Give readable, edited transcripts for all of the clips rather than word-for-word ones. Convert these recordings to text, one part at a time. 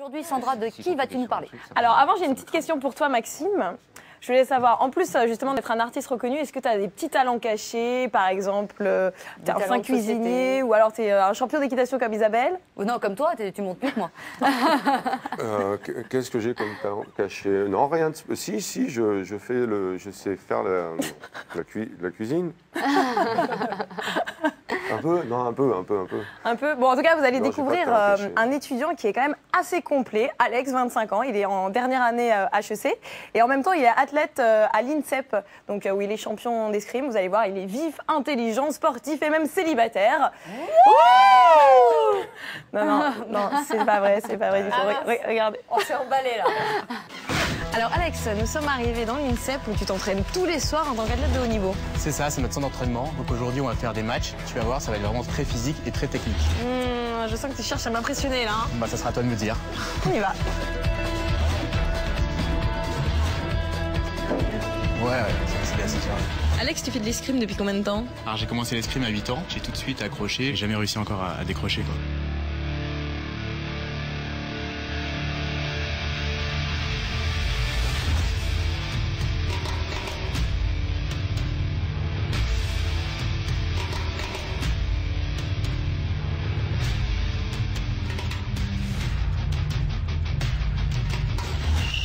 Aujourd'hui, Sandra, de qui vas-tu nous parler? Alors, avant, j'ai une petite question pour toi, Maxime. Je voulais savoir, en plus justement d'être un artiste reconnu, est-ce que tu as des petits talents cachés? Par exemple, tu es un fin cuisinier ou alors tu es un champion d'équitation comme Isabelle? Ou non, comme toi, tu montes mieux que moi. Qu'est-ce que j'ai comme talent caché? Non, rien de... Si, je sais faire la cuisine. Un peu? Non, un peu. Un peu. Bon, en tout cas, vous allez Non, découvrir un étudiant qui est quand même assez complet, Alex, 25 ans. Il est en dernière année HEC. Et en même temps, il est athlète à l'INSEP, donc où il est champion d'escrime. Vous allez voir, il est vif, intelligent, sportif et même célibataire. Non, c'est pas vrai du tout. Regardez. On s'est emballé là. Alors Alex, nous sommes arrivés dans l'INSEP où tu t'entraînes tous les soirs en tant qu'athlète de haut niveau. C'est ça, c'est notre centre d'entraînement. Donc aujourd'hui, on va faire des matchs. Tu vas voir, ça va être vraiment très physique et très technique. Je sens que tu cherches à m'impressionner là. Bah, ça sera à toi de me dire. On y va. Ouais, c'est bien, c'est sûr. Alex, tu fais de l'escrime depuis combien de temps? Alors j'ai commencé l'escrime à 8 ans. J'ai tout de suite accroché. J'ai jamais réussi encore à décrocher, quoi.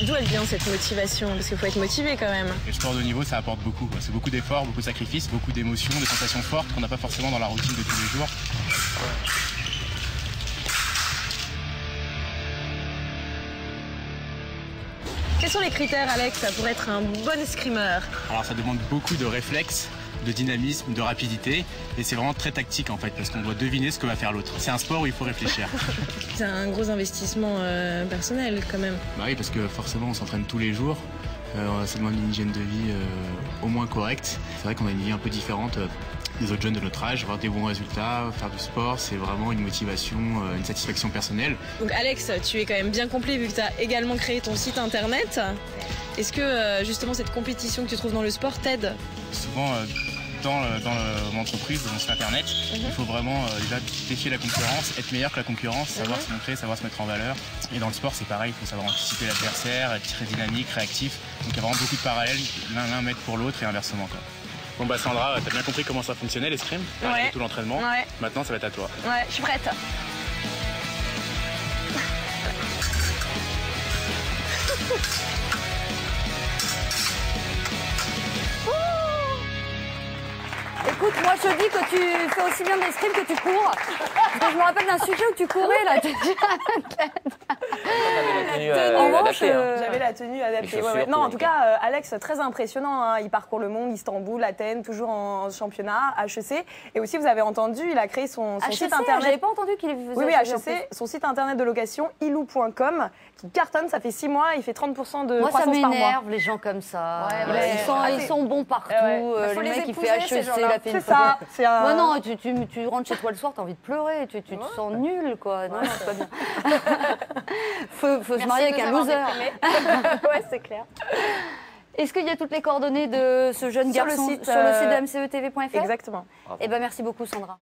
D'où elle vient cette motivation? Parce qu'il faut être motivé quand même. Le sport de haut niveau, ça apporte beaucoup. C'est beaucoup d'efforts, beaucoup de sacrifices, beaucoup d'émotions, de sensations fortes qu'on n'a pas forcément dans la routine de tous les jours. Quels sont les critères, Alex, pour être un bon escrimeur? Alors ça demande beaucoup de réflexes, de dynamisme, de rapidité. Et c'est vraiment très tactique en fait, parce qu'on doit deviner ce que va faire l'autre. C'est un sport où il faut réfléchir. C'est un gros investissement personnel quand même. Bah oui, parce que forcément on s'entraîne tous les jours. Ça demande une hygiène de vie au moins correcte. C'est vrai qu'on a une vie un peu différente des autres jeunes de notre âge. Avoir des bons résultats, faire du sport, c'est vraiment une motivation, une satisfaction personnelle. Donc Alex, tu es quand même bien complet vu que tu as également créé ton site internet. Est-ce que justement cette compétition que tu trouves dans le sport t'aide? Souvent dans l'entreprise, dans mon site internet, il faut vraiment déjà défier la concurrence, être meilleur que la concurrence, savoir se montrer, savoir se mettre en valeur. Et dans le sport, c'est pareil, il faut savoir anticiper l'adversaire, être très dynamique, réactif. Donc il y a vraiment beaucoup de parallèles, l'un m'aide pour l'autre et inversement, quoi. Bon bah Sandra, t'as bien compris comment ça fonctionnait l'escrime? Ouais. Tout l'entraînement. Ouais. Maintenant, ça va être à toi. Ouais, je suis prête. Écoute, moi je dis que tu fais aussi bien de l'escrime que tu cours. Parce que je me rappelle d'un sujet où tu courais là. J'avais la tenue adaptée. Ouais. Non, en tout cas, Alex, très impressionnant. Hein. Il parcourt le monde, Istanbul, Athènes, toujours en championnat, HEC. Et aussi, vous avez entendu, il a créé son site internet. J'avais pas entendu qu'il faisait. Oui, HEC, son site internet de location, ilou.com, qui cartonne. Ça fait 6 mois, il fait 30% de croissance par mois. Moi, ça m'énerve les gens comme ça. Ils sont bons partout. Le mec, il fait HEC, il a fait une ça. Moi, non, tu rentres chez toi le soir, t'as envie de pleurer. Tu te sens nul, quoi. Non, c'est pas bien. faut se marier avec un loser. Ouais, c'est clair. Est-ce qu'il y a toutes les coordonnées de ce jeune garçon sur le site de mcetv.fr? Exactement. Eh ben, merci beaucoup, Sandra.